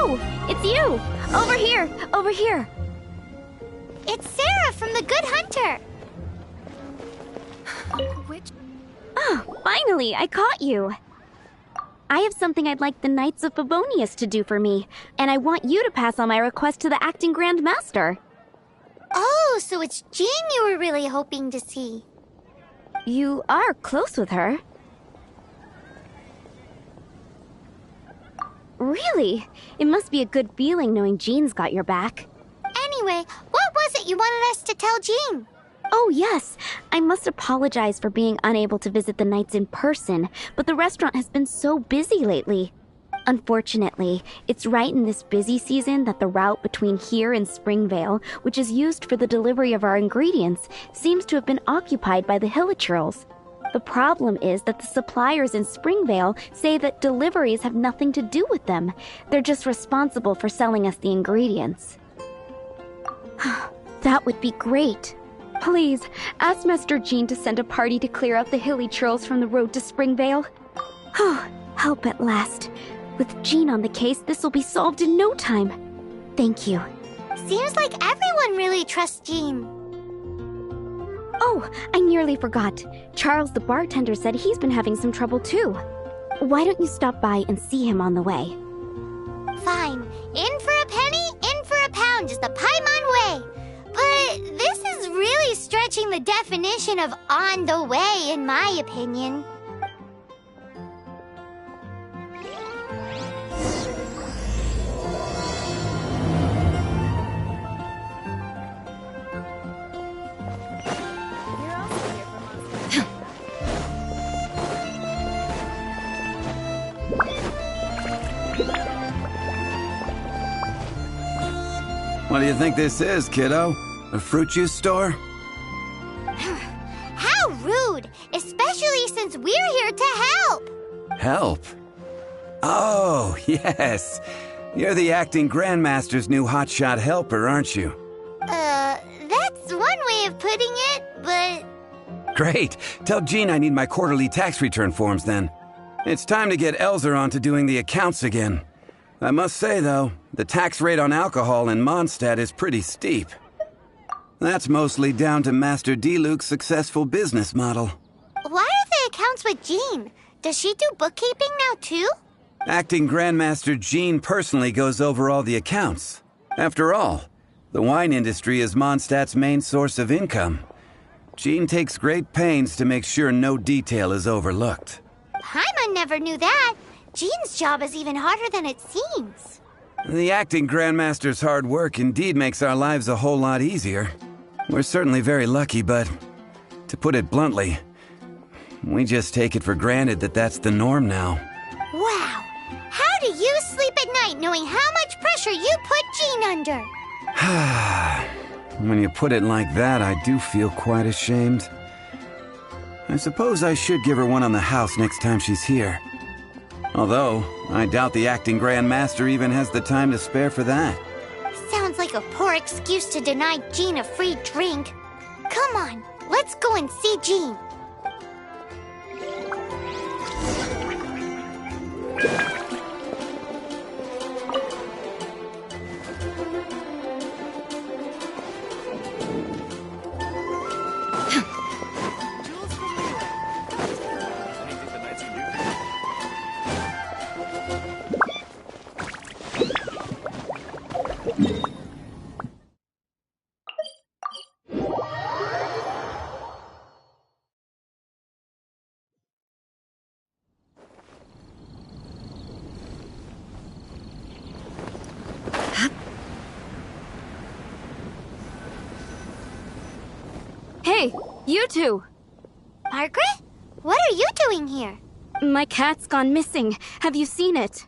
Oh, it's you! Over here! Over here! It's Sarah from the Good Hunter! Oh, finally, I caught you! I have something I'd like the Knights of Favonius to do for me, and I want you to pass on my request to the acting Grand Master. Oh, so it's Jean you were really hoping to see. You are close with her. Really? It must be a good feeling knowing Jean's got your back. Anyway, what was it you wanted us to tell Jean? Oh, yes. I must apologize for being unable to visit the Knights in person, but the restaurant has been so busy lately. Unfortunately, it's right in this busy season that the route between here and Springvale, which is used for the delivery of our ingredients, seems to have been occupied by the Hilichurls. The problem is that the suppliers in Springvale say that deliveries have nothing to do with them. They're just responsible for selling us the ingredients. That would be great. Please, ask Master Jean to send a party to clear out the Hilichurls from the road to Springvale. Help at last. With Jean on the case, this will be solved in no time. Thank you. Seems like everyone really trusts Jean. Oh, I nearly forgot. Charles the bartender said he's been having some trouble too. Why don't you stop by and see him on the way? Fine. In for a penny, in for a pound is the Paimon way. But this is really stretching the definition of on the way, in my opinion. What do you think this is, kiddo? A fruit juice store? How rude! Especially since we're here to help! Help? Oh, yes. You're the acting Grandmaster's new hotshot helper, aren't you? That's one way of putting it, but... Great. Tell Jean I need my quarterly tax return forms then. It's time to get Elzer on to doing the accounts again. I must say, though, the tax rate on alcohol in Mondstadt is pretty steep. That's mostly down to Master Diluc's successful business model. Why are the accounts with Jean? Does she do bookkeeping now, too? Acting Grandmaster Jean personally goes over all the accounts. After all, the wine industry is Mondstadt's main source of income. Jean takes great pains to make sure no detail is overlooked. Paimon never knew that. Jean's job is even harder than it seems. The acting Grandmaster's hard work indeed makes our lives a whole lot easier. We're certainly very lucky, but to put it bluntly, we just take it for granted that that's the norm now. Wow! How do you sleep at night knowing how much pressure you put Jean under? When you put it like that, I do feel quite ashamed. I suppose I should give her one on the house next time she's here. Although, I doubt the acting Grandmaster even has the time to spare for that. Sounds like a poor excuse to deny Jean a free drink. Come on, let's go and see Jean. Hey, you two! Margaret? What are you doing here? My cat's gone missing. Have you seen it?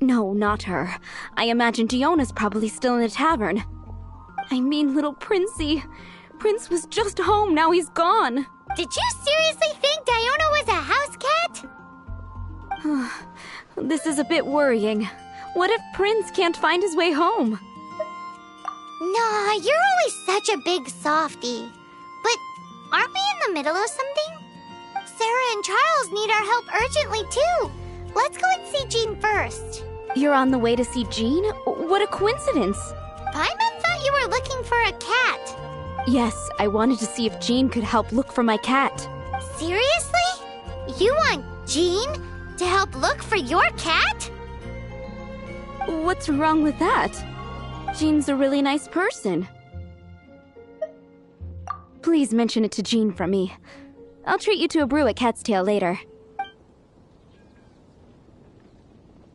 No, not her. I imagine Diona's probably still in the tavern. I mean, little Princey. Prince was just home, now he's gone. Did you seriously think Diona was a house cat? This is a bit worrying. What if Prince can't find his way home? Nah, you're always such a big softie. But aren't we in the middle of something? Sarah and Charles need our help urgently, too. Let's go and see Jean first. You're on the way to see Jean? What a coincidence! Paimon thought you were looking for a cat. Yes, I wanted to see if Jean could help look for my cat. Seriously? You want Jean to help look for your cat? What's wrong with that? Jean's a really nice person. Please mention it to Jean from me. I'll treat you to a brew at Cat's Tail later.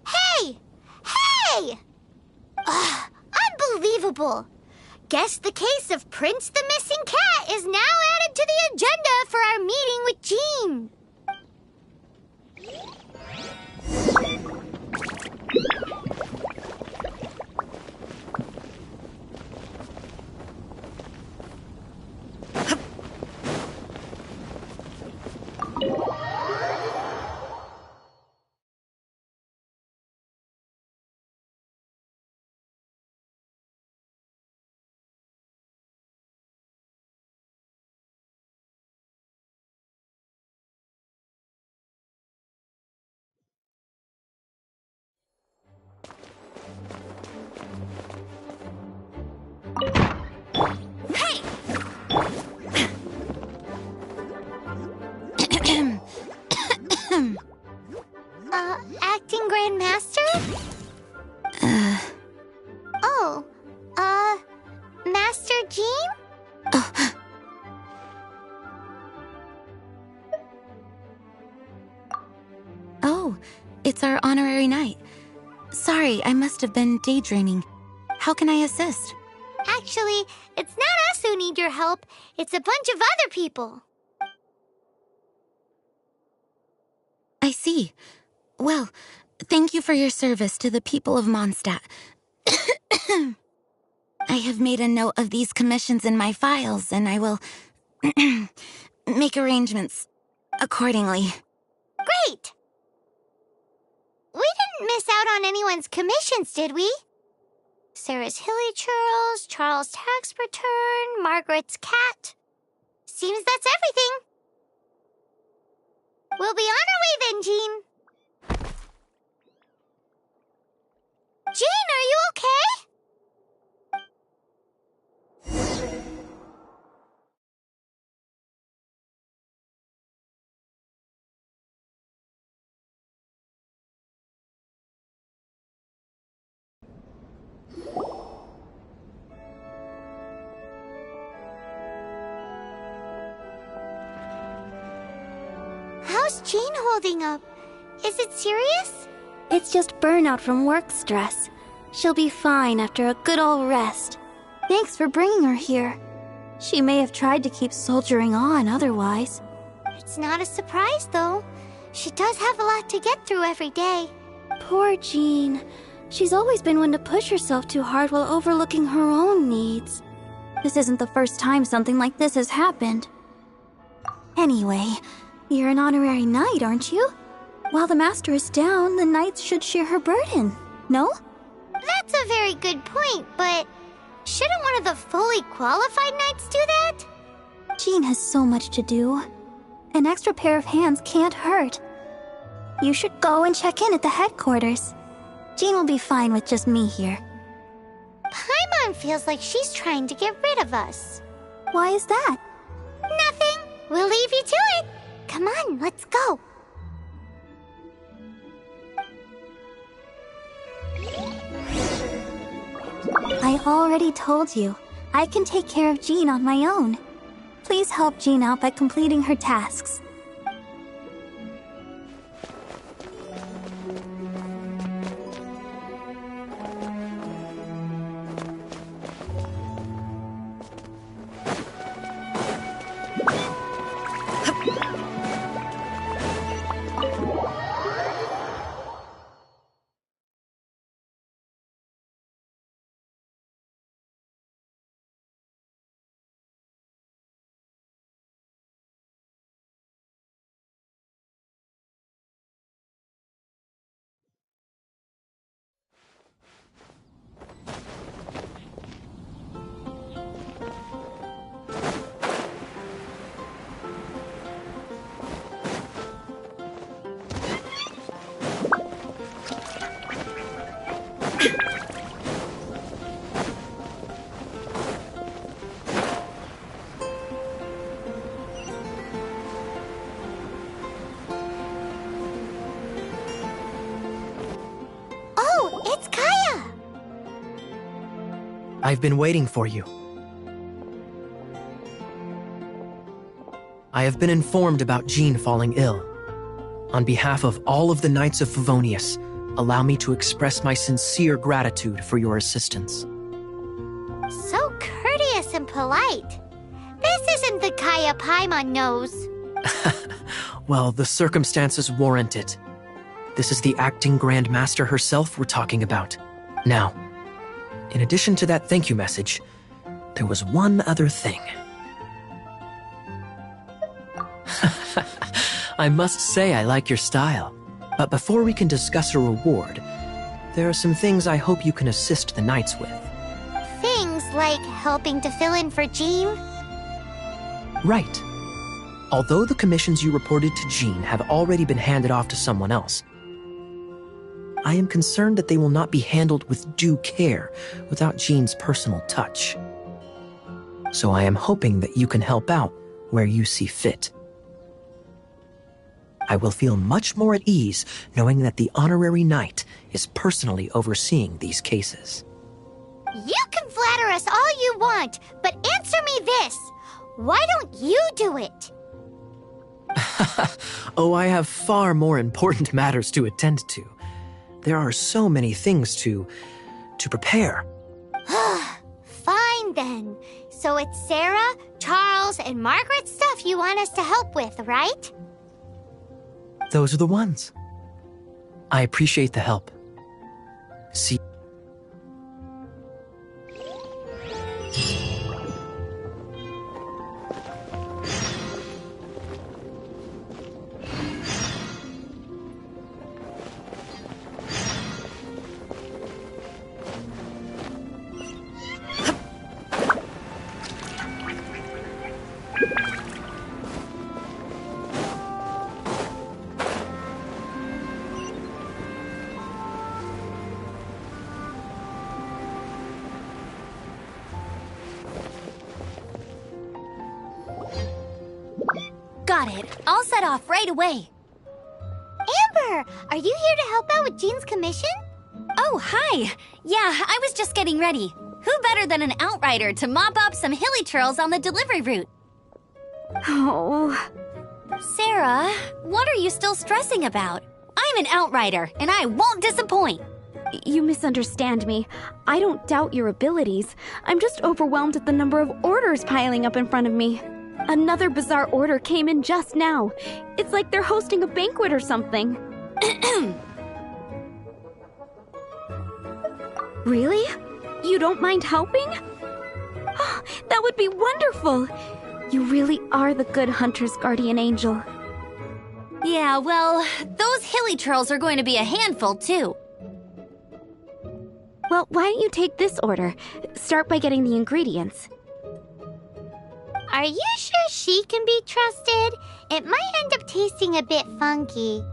Hey! Hey! Ugh, unbelievable! Guess the case of Prince the Missing Cat is now added to the agenda for our meeting with Jean. Acting Grand Master? Oh, Master Jean? Oh, it's our honorary knight. Sorry, I must have been daydreaming. How can I assist? Actually, it's not us who need your help. It's a bunch of other people. I see. Well, thank you for your service to the people of Mondstadt. I have made a note of these commissions in my files, and I will make arrangements accordingly. Great! We didn't miss out on anyone's commissions, did we? Sarah's Hilly Churls, Charles' tax return, Margaret's cat. Seems that's everything. We'll be on our way then, Jean. Jean, are you okay? How's Jean holding up? Is it serious? It's just burnout from work stress. She'll be fine after a good old rest. Thanks for bringing her here. She may have tried to keep soldiering on otherwise. It's not a surprise, though. She does have a lot to get through every day. Poor Jean. She's always been one to push herself too hard while overlooking her own needs. This isn't the first time something like this has happened. Anyway, you're an honorary knight, aren't you? While the master is down, the knights should share her burden, no? That's a very good point, but shouldn't one of the fully qualified knights do that? Jean has so much to do. An extra pair of hands can't hurt. You should go and check in at the headquarters. Jean will be fine with just me here. Paimon feels like she's trying to get rid of us. Why is that? Nothing. We'll leave you to it. Come on, let's go. I already told you. I can take care of Jean on my own. Please help Jean out by completing her tasks. I've been waiting for you. I have been informed about Jean falling ill. On behalf of all of the Knights of Favonius, allow me to express my sincere gratitude for your assistance. So courteous and polite. This isn't the Kaya Paimon knows. Well, the circumstances warrant it. This is the acting Grand Master herself we're talking about. Now, in addition to that thank you message, there was one other thing. I must say I like your style. But before we can discuss a reward, there are some things I hope you can assist the Knights with. Things like helping to fill in for Jean? Right. Although the commissions you reported to Jean have already been handed off to someone else, I am concerned that they will not be handled with due care without Jean's personal touch. So I am hoping that you can help out where you see fit. I will feel much more at ease knowing that the honorary knight is personally overseeing these cases. You can flatter us all you want, but answer me this. Why don't you do it? Oh, I have far more important matters to attend to. There are so many things to prepare. Fine then. So it's Sarah, Charles, and Margaret's stuff you want us to help with, right? Those are the ones. I appreciate the help. See. Got it. I'll set off right away. Amber, are you here to help out with Jean's commission? Oh, hi. Yeah, I was just getting ready. Who better than an outrider to mop up some hilly churls on the delivery route? Oh. Sarah, what are you still stressing about? I'm an outrider, and I won't disappoint. You misunderstand me. I don't doubt your abilities. I'm just overwhelmed at the number of orders piling up in front of me. Another bizarre order came in just now. It's like they're hosting a banquet or something. Really? You don't mind helping? Oh, that would be wonderful. You really are the good hunter's guardian angel. Yeah, well, those hilly churls are going to be a handful, too. Well, why don't you take this order? Start by getting the ingredients. Are you sure she can be trusted? It might end up tasting a bit funky.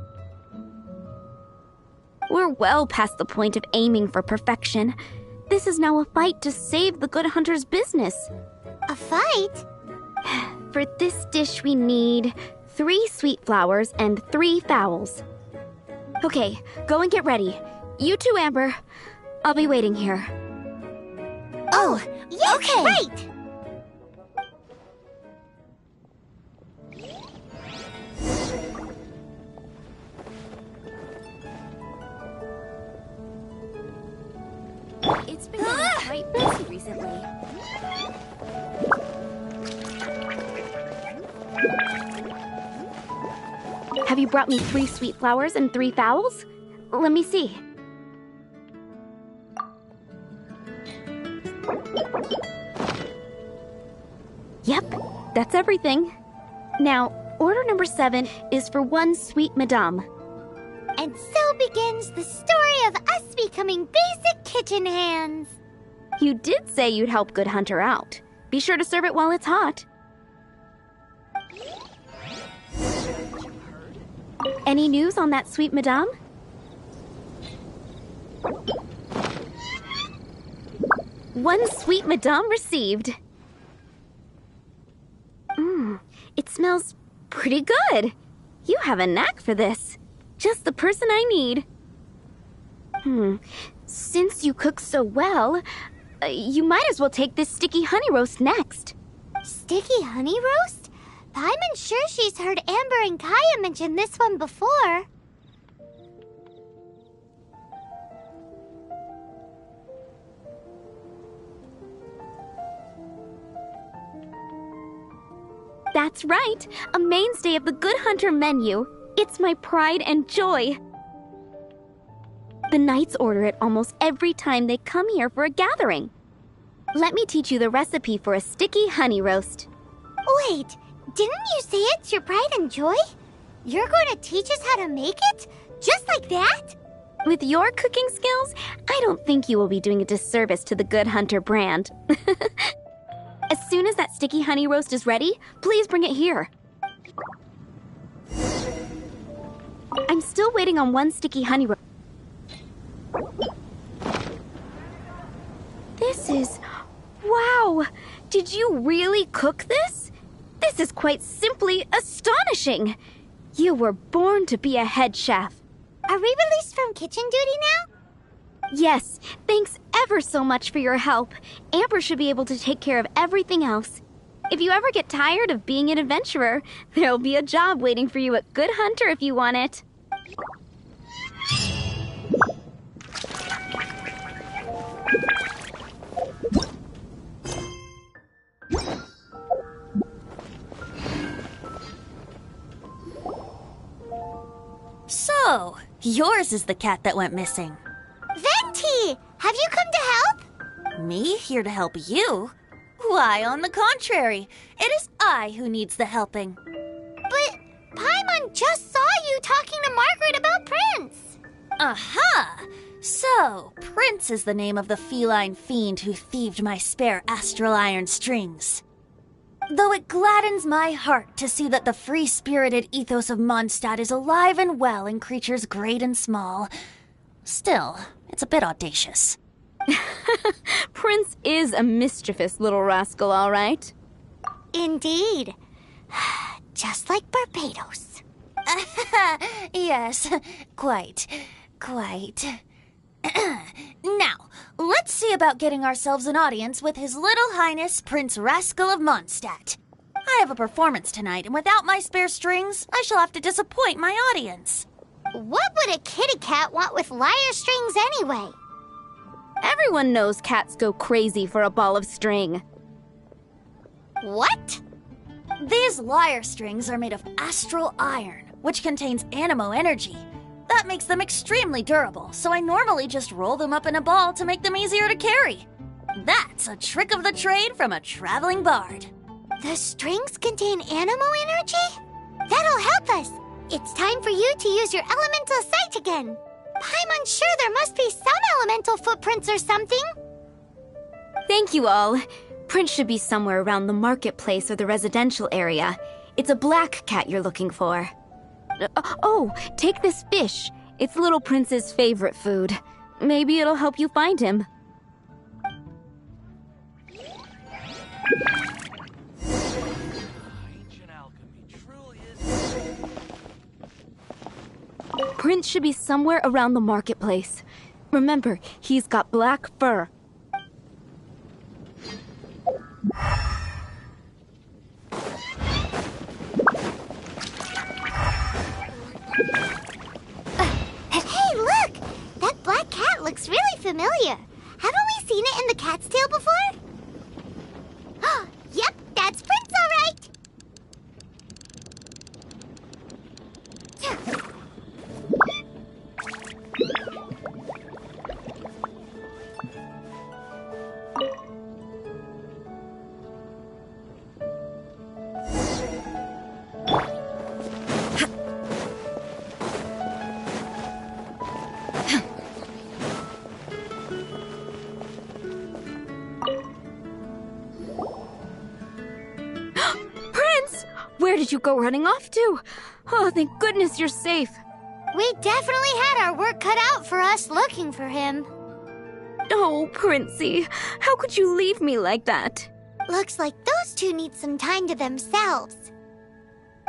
We're well past the point of aiming for perfection. This is now a fight to save the good hunter's business. A fight? For this dish, we need 3 sweet flowers and 3 fowls. Okay, go and get ready. You too, Amber. I'll be waiting here. Oh, yes, okay. Right! It's been getting quite busy recently. Have you brought me 3 sweet flowers and 3 fowls? Let me see. Yep, that's everything. Now, order number 7 is for 1 sweet madame. And so begins the story of us becoming basic kitchen hands. You did say you'd help Good Hunter out. Be sure to serve it while it's hot. Any news on that sweet madame? One sweet madame received. It smells pretty good. You have a knack for this. Just the person I need. Since you cook so well, You might as well take this sticky honey roast next. Sticky honey roast? Paimon's sure she's heard Amber and Kaya mention this one before. That's right, a mainstay of the Good Hunter menu. It's my pride and joy. The knights order it almost every time they come here for a gathering. Let me teach you the recipe for a sticky honey roast. Wait, didn't you say it's your pride and joy? You're going to teach us how to make it? Just like that? With your cooking skills, I don't think you will be doing a disservice to the Good Hunter brand. As soon as that sticky honey roast is ready, please bring it here. I'm still waiting on one sticky honey roast. This is... Wow! Did you really cook this? This is quite simply astonishing! You were born to be a head chef. Are we released from kitchen duty now? Yes, thanks ever so much for your help. Amber should be able to take care of everything else. If you ever get tired of being an adventurer, there'll be a job waiting for you at Good Hunter if you want it. So, yours is the cat that went missing. Venti! Have you come to help? Me here to help you? Why, on the contrary, it is I who needs the helping. But Paimon just saw you talking to Margaret about Prince. Aha! So, Prince is the name of the feline fiend who thieved my spare astral iron strings. Though it gladdens my heart to see that the free-spirited ethos of Mondstadt is alive and well in creatures great and small, still, it's a bit audacious. Prince is a mischievous little rascal, all right. Indeed. Just like Barbados. Yes, quite. Now, let's see about getting ourselves an audience with His Little Highness Prince Rascal of Mondstadt. I have a performance tonight, and without my spare strings, I shall have to disappoint my audience. What would a kitty cat want with lyre strings anyway? Everyone knows cats go crazy for a ball of string. What? These lyre strings are made of astral iron, which contains animo energy. That makes them extremely durable, so I normally just roll them up in a ball to make them easier to carry. That's a trick of the trade from a traveling bard. The strings contain animo energy? That'll help us. It's time for you to use your elemental sight again. I'm unsure there must be some elemental footprints or something. Thank you all. Prince should be somewhere around the marketplace or the residential area. It's a black cat you're looking for. Oh, take this fish. It's Little Prince's favorite food. Maybe it'll help you find him. Prince should be somewhere around the marketplace. Remember, he's got black fur. Hey, look! That black cat looks really familiar. Haven't we seen it in the Cat's Tail before? Yep, that's Prince, all right. Where did you go running off to? Oh, thank goodness you're safe. We definitely had our work cut out for us looking for him. Oh, Princey, how could you leave me like that? Looks like those two need some time to themselves.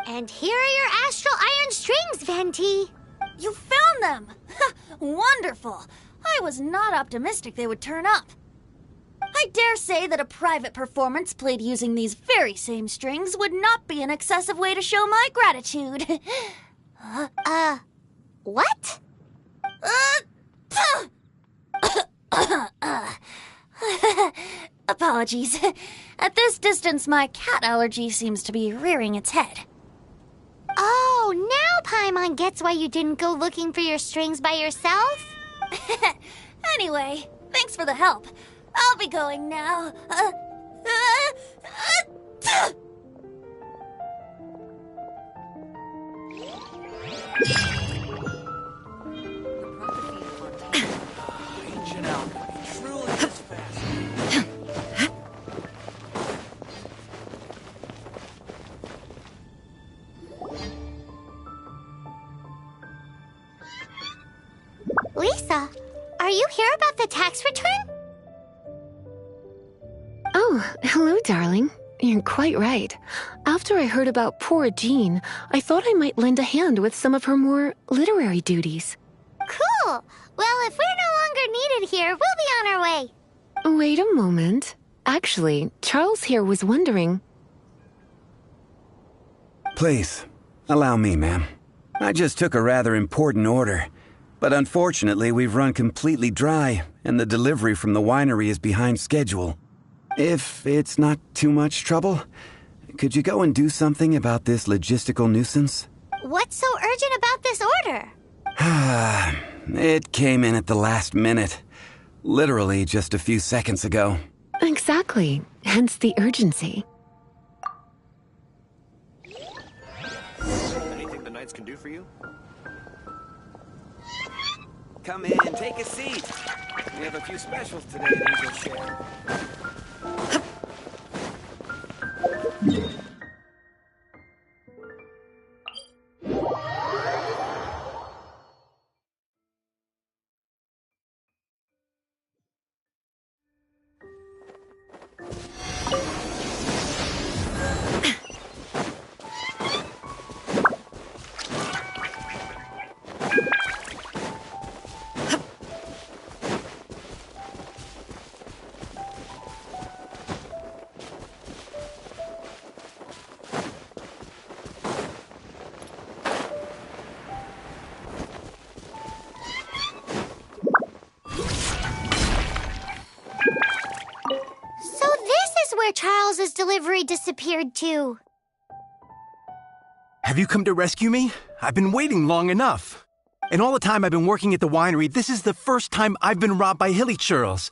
And here are your astral iron strings, Venti. You found them! Wonderful! I was not optimistic they would turn up. I dare say that a private performance played using these very same strings would not be an excessive way to show my gratitude. What? Apologies. At this distance, my cat allergy seems to be rearing its head. Oh, now Paimon gets why you didn't go looking for your strings by yourself? Anyway, thanks for the help. I'll be going now. Ancient alchemy truly is fascinating. Lisa, are you here about the tax return? Oh, hello, darling. You're quite right. After I heard about poor Jean, I thought I might lend a hand with some of her more literary duties. Cool. Well, if we're no longer needed here, we'll be on our way. Wait a moment. Actually, Charles here was wondering... Please, allow me, ma'am. I just took a rather important order. But unfortunately, we've run completely dry, and the delivery from the winery is behind schedule. If it's not too much trouble, could you go and do something about this logistical nuisance? What's so urgent about this order? It came in at the last minute. Literally just a few seconds ago. Exactly. Hence the urgency. Anything the Knights can do for you? Come in, take a seat. We have a few specials today that we'll share. Charles's delivery disappeared too. Have you come to rescue me? I've been waiting long enough. And all the time I've been working at the winery, this is the first time I've been robbed by hilly churls.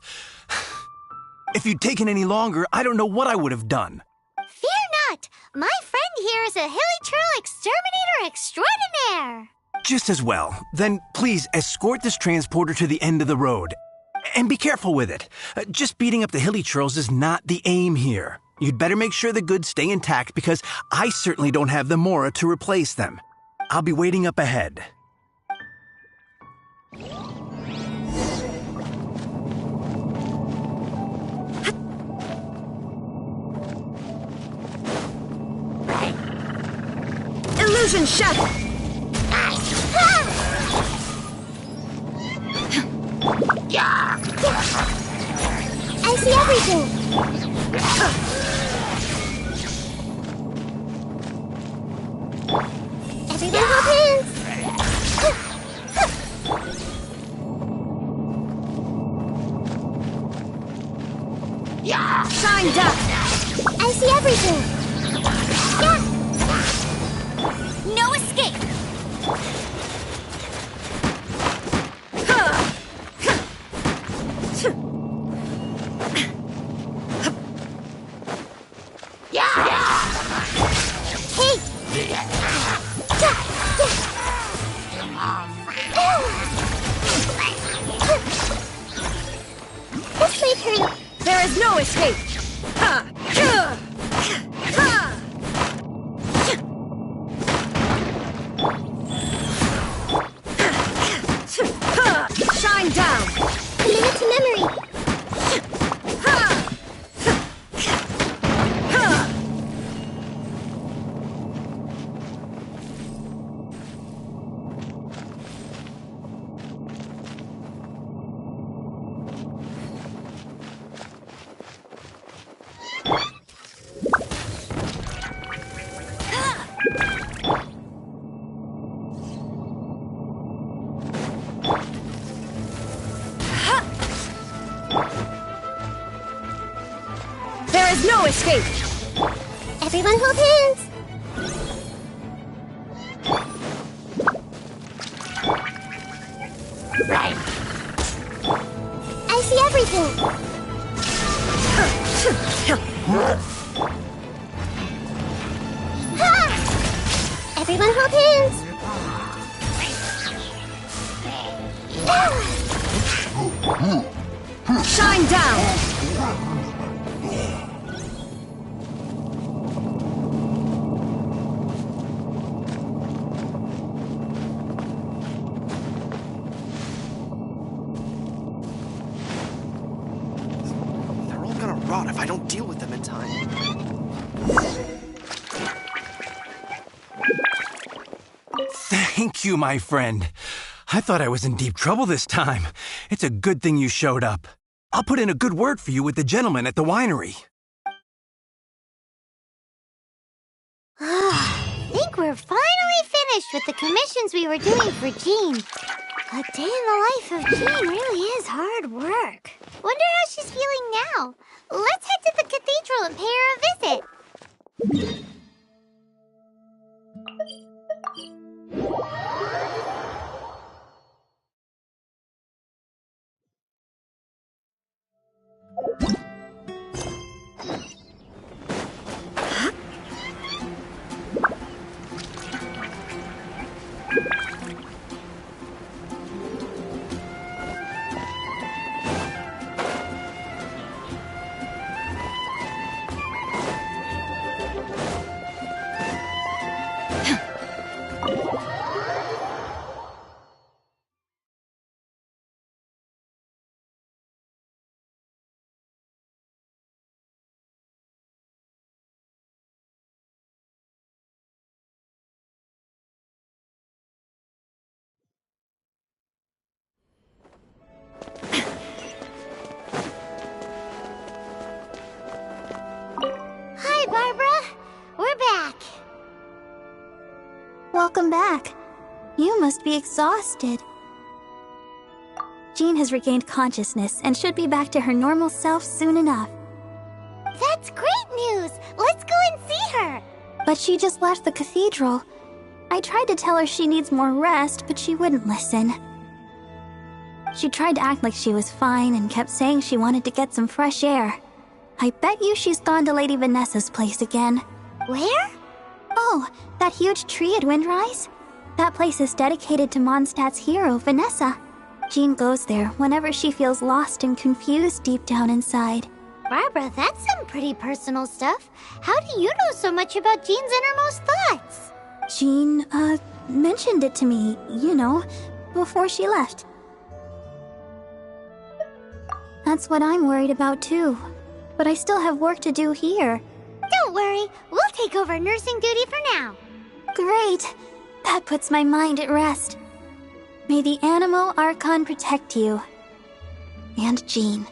If you'd taken any longer, I don't know what I would have done. Fear not! My friend here is a hilly churl exterminator extraordinaire! Just as well. Then please escort this transporter to the end of the road. And be careful with it. Just beating up the hilly churls is not the aim here. You'd better make sure the goods stay intact because I certainly don't have the mora to replace them. I'll be waiting up ahead. Illusion Shadow! I see everything! Everyone hold hands! Shine down! I see everything! No escape! This may hurt. There is no escape! Ha! Ha! Shine down! Commit to memory. escape! Everyone hold hands! I see everything! Ha! Everyone hold hands! Shine down! They're all gonna rot if I don't deal with them in time. Thank you, my friend. I thought I was in deep trouble this time. It's a good thing you showed up. I'll put in a good word for you with the gentleman at the winery. I think we're finally finished with the commissions we were doing for Jean. A day in the life of Jean really is hard work. Wonder how she's feeling now. Let's head to the cathedral and pay her a visit. Hi, Barbara. We're back. Welcome back. You must be exhausted. Jean has regained consciousness and should be back to her normal self soon enough. That's great news. Let's go and see her. But she just left the cathedral. I tried to tell her she needs more rest, but she wouldn't listen. She tried to act like she was fine and kept saying she wanted to get some fresh air. I bet you she's gone to Lady Vanessa's place again. Where? Oh, that huge tree at Windrise? That place is dedicated to Mondstadt's hero, Vanessa. Jean goes there whenever she feels lost and confused deep down inside. Barbara, that's some pretty personal stuff. How do you know so much about Jean's innermost thoughts? Jean, mentioned it to me, before she left. That's what I'm worried about too. But I still have work to do here. Don't worry, we'll take over nursing duty for now. Great! That puts my mind at rest. May the Animo Archon protect you. And Jean.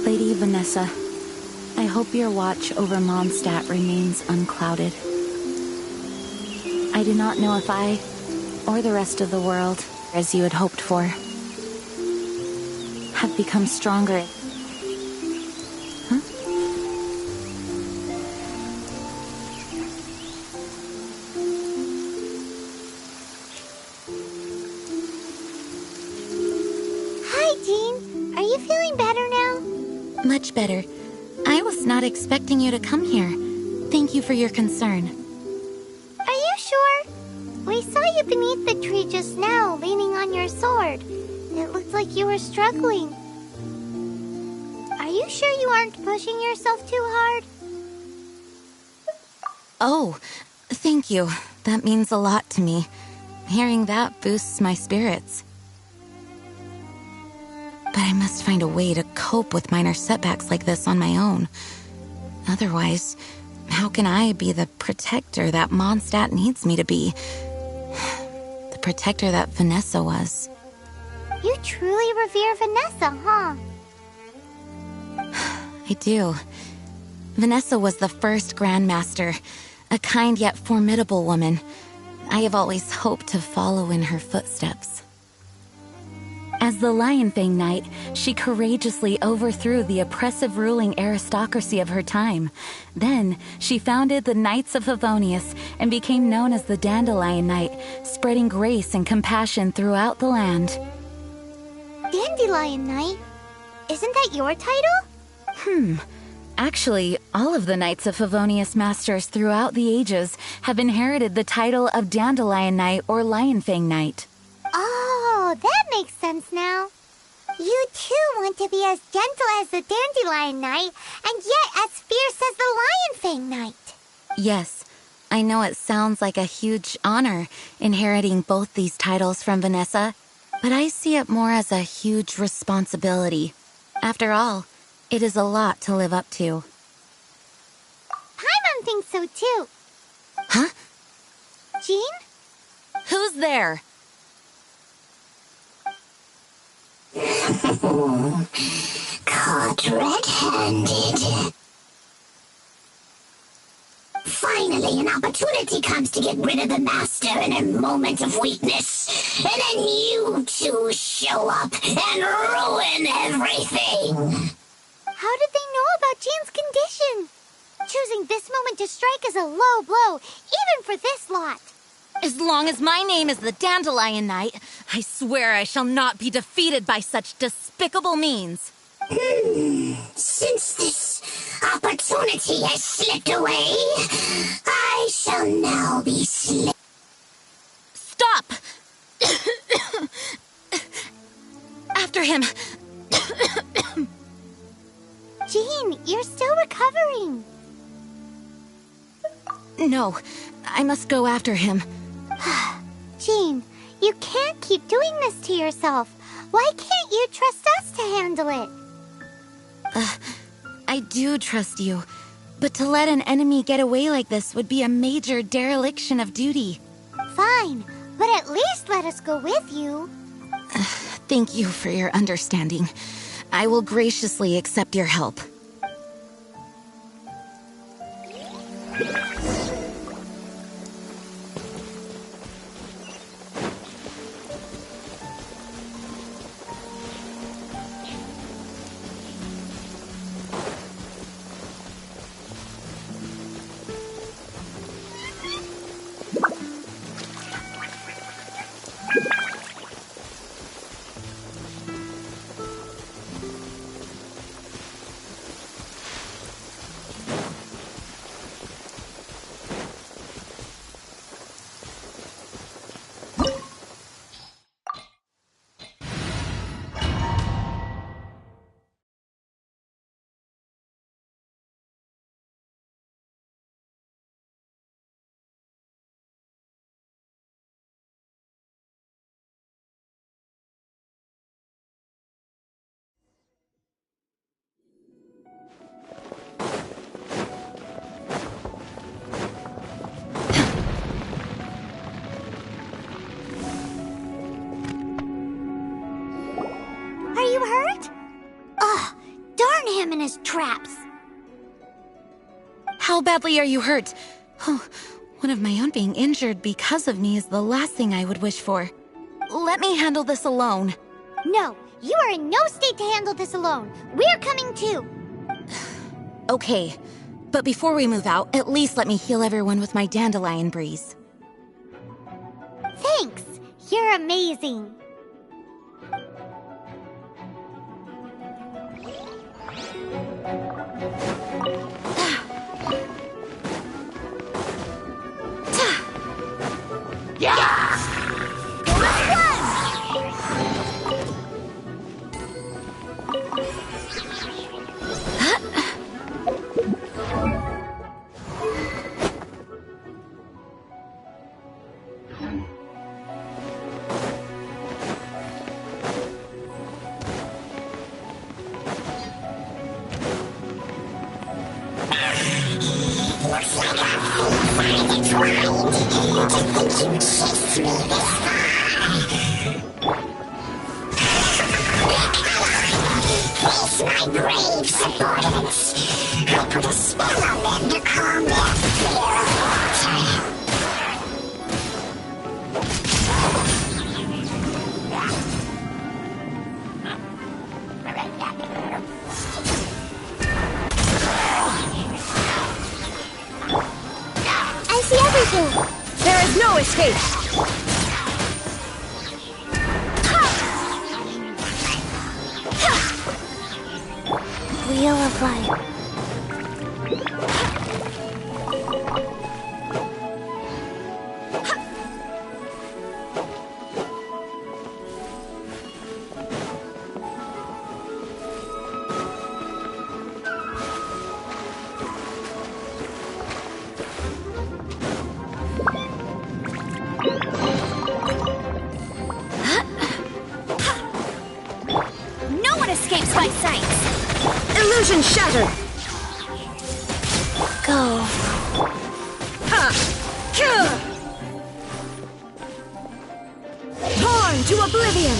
Lady Vanessa, I hope your watch over Mondstadt remains unclouded. I do not know if I, or the rest of the world, as you had hoped for, have become stronger. Huh? Hi, Jean. Are you feeling better now? Much better. I was not expecting you to come here. Thank you for your concern. Are you sure? We saw you beneath the tree just now, leaning on your sword. It looked like you were struggling. Are you sure you aren't pushing yourself too hard? Oh, thank you. That means a lot to me. Hearing that boosts my spirits. But I must find a way to cope with minor setbacks like this on my own. Otherwise, how can I be the protector that Mondstadt needs me to be? The protector that Vanessa was. You truly revere Vanessa, huh? I do. Vanessa was the first Grandmaster, a kind yet formidable woman. I have always hoped to follow in her footsteps. As the Lionfang Knight, she courageously overthrew the oppressive ruling aristocracy of her time. Then, she founded the Knights of Favonius and became known as the Dandelion Knight, spreading grace and compassion throughout the land. Dandelion Knight? Isn't that your title? Actually, all of the Knights of Favonius Masters throughout the ages have inherited the title of Dandelion Knight or Lionfang Knight. Oh, that makes sense now. You too want to be as gentle as the Dandelion Knight, and yet as fierce as the Lionfang Knight. Yes, I know it sounds like a huge honor inheriting both these titles from Vanessa, but I see it more as a huge responsibility. After all, it is a lot to live up to. Paimon thinks so too. Huh? Jean? Who's there? Caught red-handed. Finally, an opportunity comes to get rid of the Master in a moment of weakness. And then you two show up and ruin everything. How did they know about Jean's condition? Choosing this moment to strike is a low blow, even for this lot. As long as my name is the Dandelion Knight, I swear I shall not be defeated by such despicable means. Since this opportunity has slipped away, I shall now be Stop! After him! Jean, you're still recovering. No, I must go after him. Jean, you can't keep doing this to yourself. Why can't you trust us to handle it? I do trust you, but to let an enemy get away like this would be a major dereliction of duty. Fine, but at least let us go with you. Thank you for your understanding. I will graciously accept your help. Are you hurt? Ugh, darn him and his traps. How badly are you hurt? Oh, one of my own being injured because of me is the last thing I would wish for. Let me handle this alone. No, you are in no state to handle this alone. We're coming too. Okay, but before we move out, at least let me heal everyone with my Dandelion Breeze. Thanks. You're amazing. Face my brave subordinates. I put a spell on them to calm their fear of water. I see everything. There is no escape! Wheel of Life. No one escapes my sight! Illusion shattered! Go. Torn to oblivion!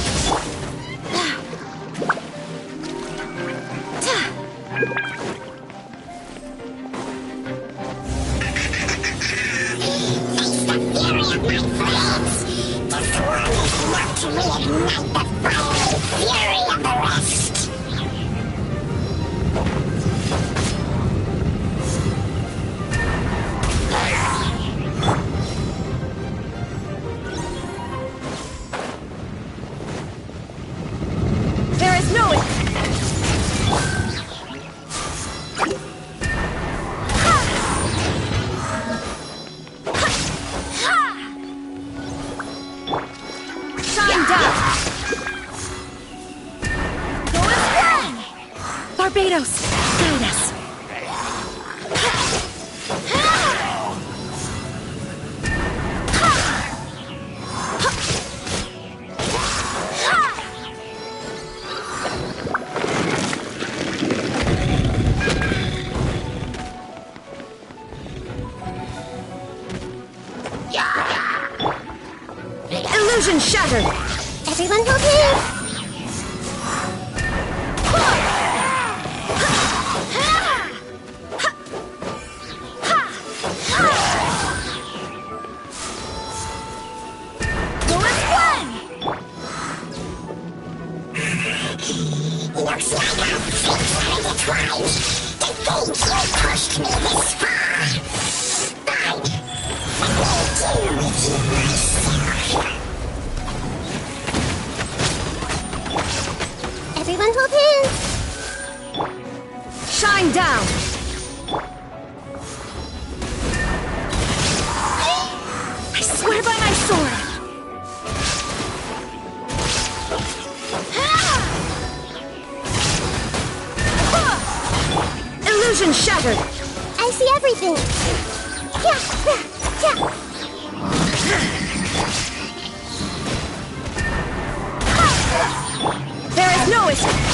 Face the fury of my flames. The swarm is not to reignite the fiery fury of the rest. There is no Shine down! Go again! Barbados, guide us! Illusion shattered! Everyone hold hands. Go as one! Looks like our fates are intertwined. To think you pushed me this far. But what will I do with you myself? Everyone hold hands. Shine down! I swear by my sword! Illusion shattered! I see everything. Yeah, yeah, yeah. There is no escape!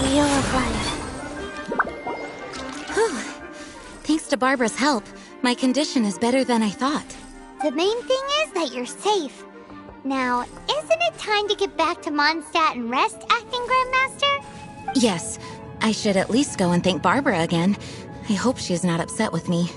Wheel of Life. Thanks to Barbara's help, my condition is better than I thought. The main thing is that you're safe. Now, isn't it time to get back to Mondstadt and rest, Acting Grandmaster? Yes, I should at least go and thank Barbara again. I hope she's not upset with me.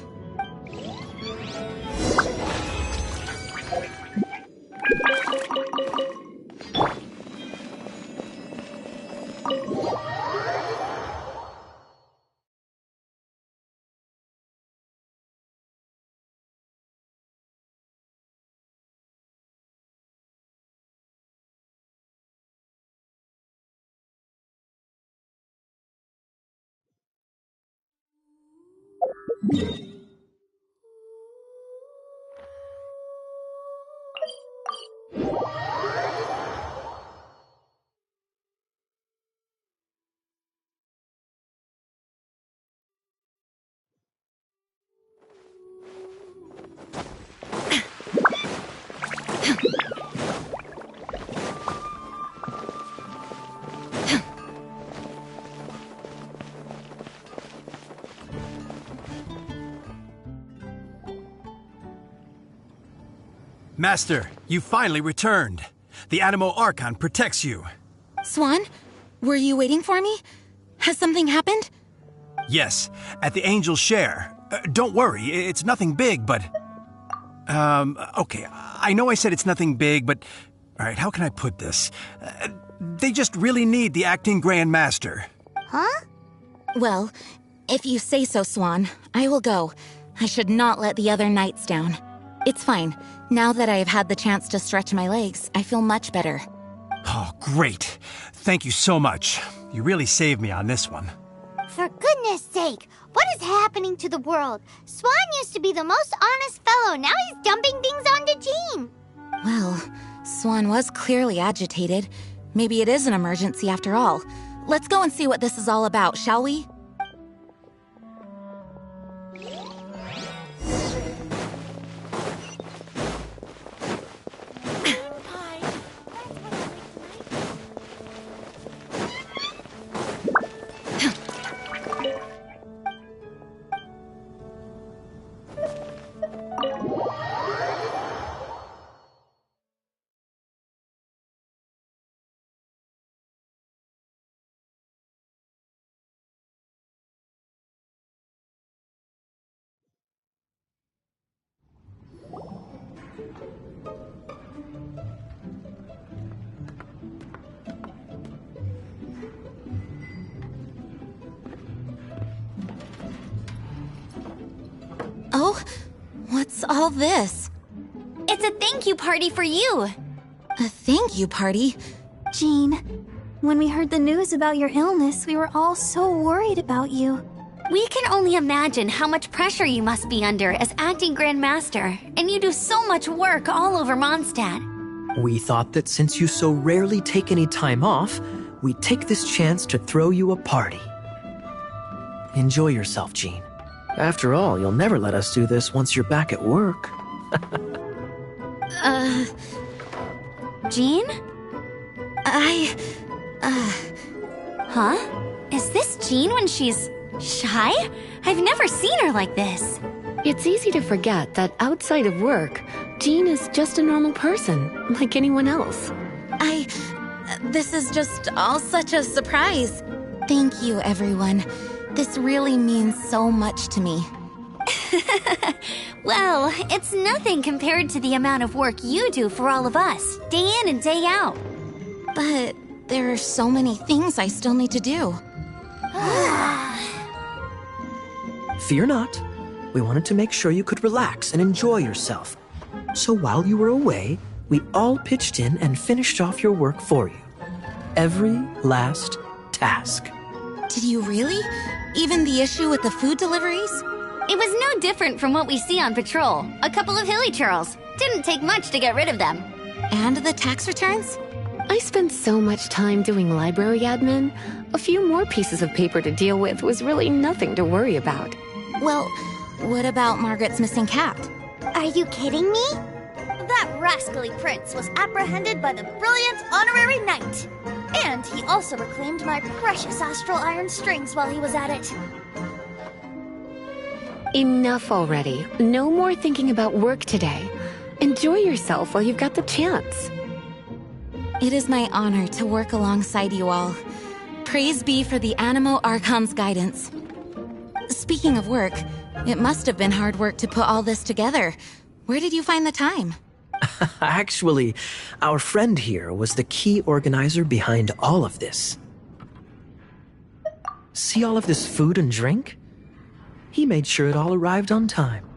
Master, you finally returned. The Animo Archon protects you. Swan, were you waiting for me? Has something happened? Yes, at the Angel's Share. Don't worry, it's nothing big, but... okay, I know I said it's nothing big, but... Alright, how can I put this? They just really need the acting Grand Master. Huh? Well, if you say so, Swan, I will go. I should not let the other knights down. It's fine. Now that I have had the chance to stretch my legs, I feel much better. Oh, great. Thank you so much. You really saved me on this one. For goodness sake, what is happening to the world? Swan used to be the most honest fellow. Now he's dumping things onto Jean. Well, Swan was clearly agitated. Maybe it is an emergency after all. Let's go and see what this is all about, shall we? Oh, what's all this? It's a thank you party for you. A thank you party? Jean, when we heard the news about your illness, we were all so worried about you. We can only imagine how much pressure you must be under as acting Grand Master, and you do so much work all over Mondstadt. We thought that since you so rarely take any time off, we'd take this chance to throw you a party. Enjoy yourself, Jean. After all, you'll never let us do this once you're back at work. Jean? Huh? Is this Jean when she's shy? I've never seen her like this. It's easy to forget that outside of work, Jean is just a normal person, like anyone else. This is just all such a surprise. Thank you, everyone. This really means so much to me. Well, it's nothing compared to the amount of work you do for all of us, day in and day out. But there are so many things I still need to do. Fear not. We wanted to make sure you could relax and enjoy yourself. So while you were away, we all pitched in and finished off your work for you. Every last task. Did you really? Even the issue with the food deliveries? It was no different from what we see on patrol. A couple of hilly churls. Didn't take much to get rid of them. And the tax returns? I spent so much time doing library admin. A few more pieces of paper to deal with was really nothing to worry about. Well, what about Margaret's missing cat? Are you kidding me? That rascally prince was apprehended by the brilliant honorary knight. And he also reclaimed my precious astral iron strings while he was at it. Enough already. No more thinking about work today. Enjoy yourself while you've got the chance. It is my honor to work alongside you all. Praise be for the Animo Archon's guidance. Speaking of work, it must have been hard work to put all this together. Where did you find the time? Actually, our friend here was the key organizer behind all of this. See all of this food and drink? He made sure it all arrived on time.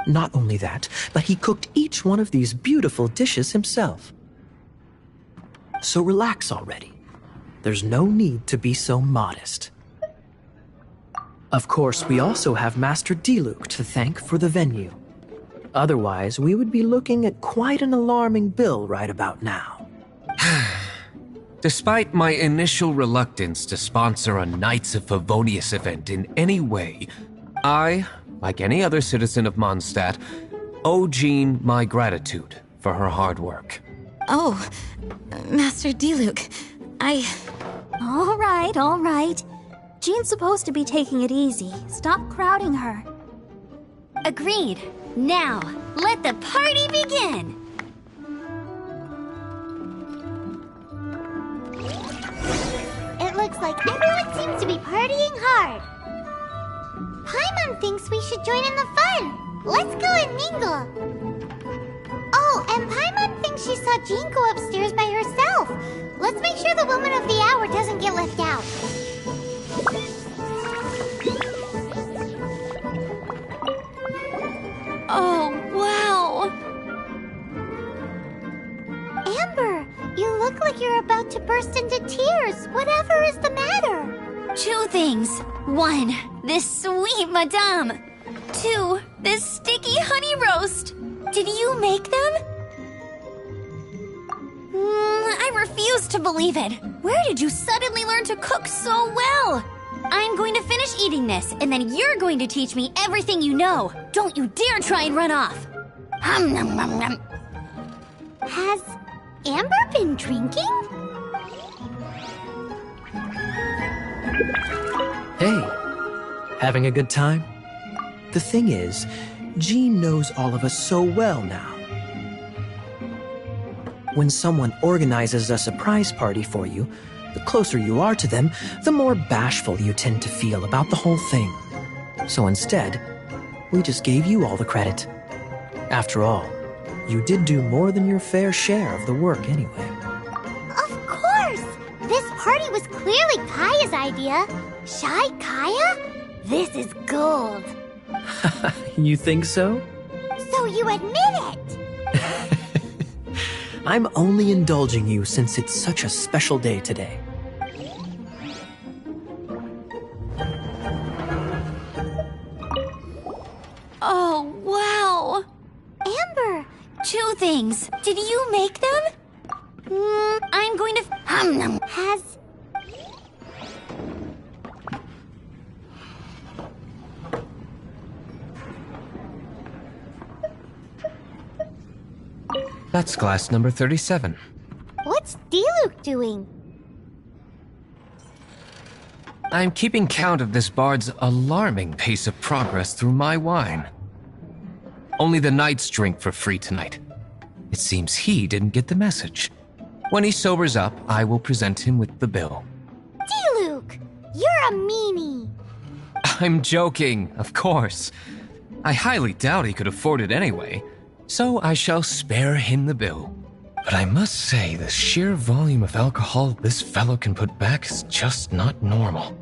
Not only that, but he cooked each one of these beautiful dishes himself. So relax already. There's no need to be so modest. Of course, we also have Master Diluc to thank for the venue. Otherwise, we would be looking at quite an alarming bill right about now. Despite my initial reluctance to sponsor a Knights of Favonius event in any way, I, like any other citizen of Mondstadt, owe Jean my gratitude for her hard work. Oh, Master Diluc, All right. Jean's supposed to be taking it easy. Stop crowding her. Agreed. Now, let the party begin! It looks like everyone seems to be partying hard. Paimon thinks we should join in the fun. Let's go and mingle. Oh, and Paimon thinks she saw Jean go upstairs by herself. Let's make sure the woman of the hour doesn't get left out. Oh, wow! Amber, you look like you're about to burst into tears. Whatever is the matter? 2 things. 1, this sweet madame. 2, this sticky honey roast. Did you make them? I refuse to believe it. Where did you suddenly learn to cook so well? I'm going to finish eating this, and then you're going to teach me everything you know. Don't you dare try and run off. Has Amber been drinking? Hey, having a good time? The thing is, Jean knows all of us so well now. When someone organizes a surprise party for you, the closer you are to them, the more bashful you tend to feel about the whole thing. So instead, we just gave you all the credit. After all, you did do more than your fair share of the work anyway. Of course! This party was clearly Kaya's idea. Shy Kaya? This is gold. You think so? So you admit it? I'm only indulging you since it's such a special day today. Oh, wow! Amber! 2 things. Did you make them? I'm going to... Has... That's glass number 37. What's Diluc doing? I'm keeping count of this bard's alarming pace of progress through my wine. Only the knights drink for free tonight. It seems he didn't get the message. When he sobers up, I will present him with the bill. Diluc! You're a meanie! I'm joking, of course. I highly doubt he could afford it anyway, so I shall spare him the bill. But I must say, the sheer volume of alcohol this fellow can put back is just not normal.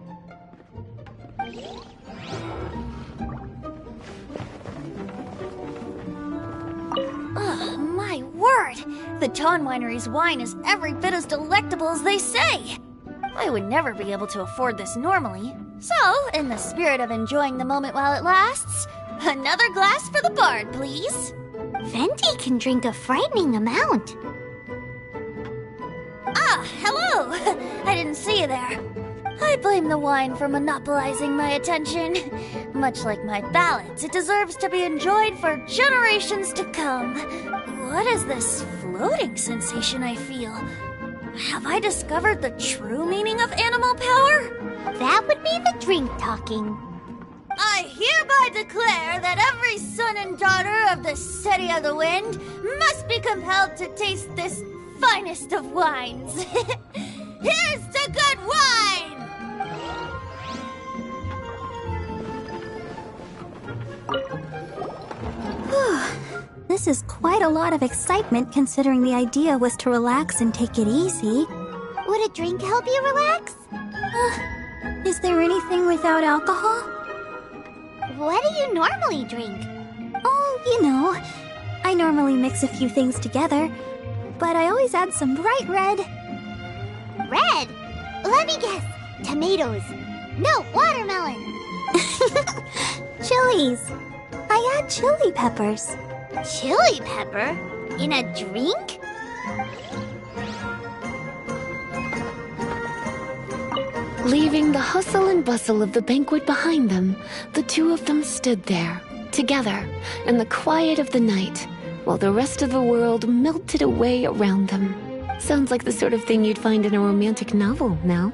My word! The Dawn Winery's wine is every bit as delectable as they say. I would never be able to afford this normally. So, in the spirit of enjoying the moment while it lasts, another glass for the bard, please. Venti can drink a frightening amount. Ah, hello! I didn't see you there. I blame the wine for monopolizing my attention. Much like my ballads, it deserves to be enjoyed for generations to come. What is this floating sensation I feel? Have I discovered the true meaning of animal power? That would be the drink talking. I hereby declare that every son and daughter of the City of the Wind must be compelled to taste this finest of wines. Here's to good wine! This is quite a lot of excitement considering the idea was to relax and take it easy. Would a drink help you relax? Is there anything without alcohol? What do you normally drink? Oh, you know, I normally mix a few things together, but I always add some bright red. Red? Let me guess. Tomatoes. No, watermelon. Chilies. I add chili peppers. Chili pepper? In a drink? Leaving the hustle and bustle of the banquet behind them, the two of them stood there, together, in the quiet of the night, while the rest of the world melted away around them. Sounds like the sort of thing you'd find in a romantic novel, no?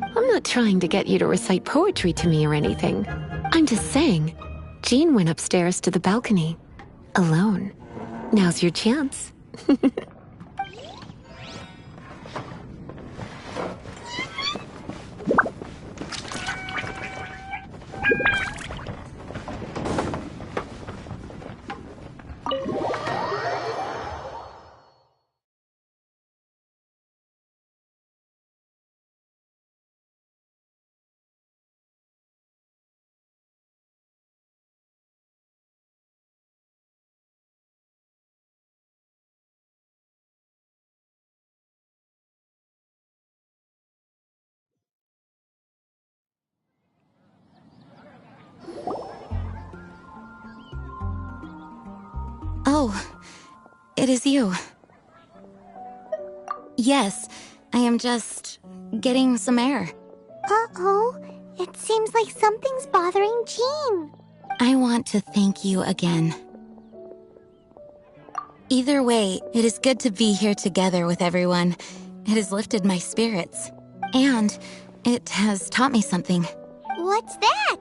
I'm not trying to get you to recite poetry to me or anything. I'm just saying, Jean went upstairs to the balcony, alone. Now's your chance. Oh, it is you. Yes, I am just getting some air. Uh-oh. It seems like something's bothering Jean. I want to thank you again. Either way, it is good to be here together with everyone. It has lifted my spirits. And it has taught me something. What's that?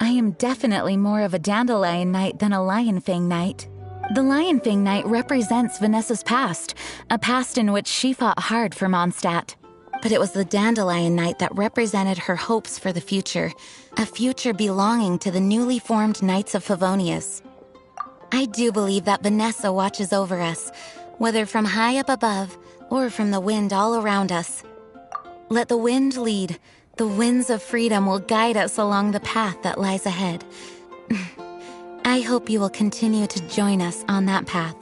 I am definitely more of a Dandelion Knight than a Lion Fang Knight. The Lion Fang Knight represents Vanessa's past, a past in which she fought hard for Mondstadt. But it was the Dandelion Knight that represented her hopes for the future, a future belonging to the newly formed Knights of Favonius. I do believe that Vanessa watches over us, whether from high up above or from the wind all around us. Let the wind lead. The winds of freedom will guide us along the path that lies ahead. I hope you will continue to join us on that path.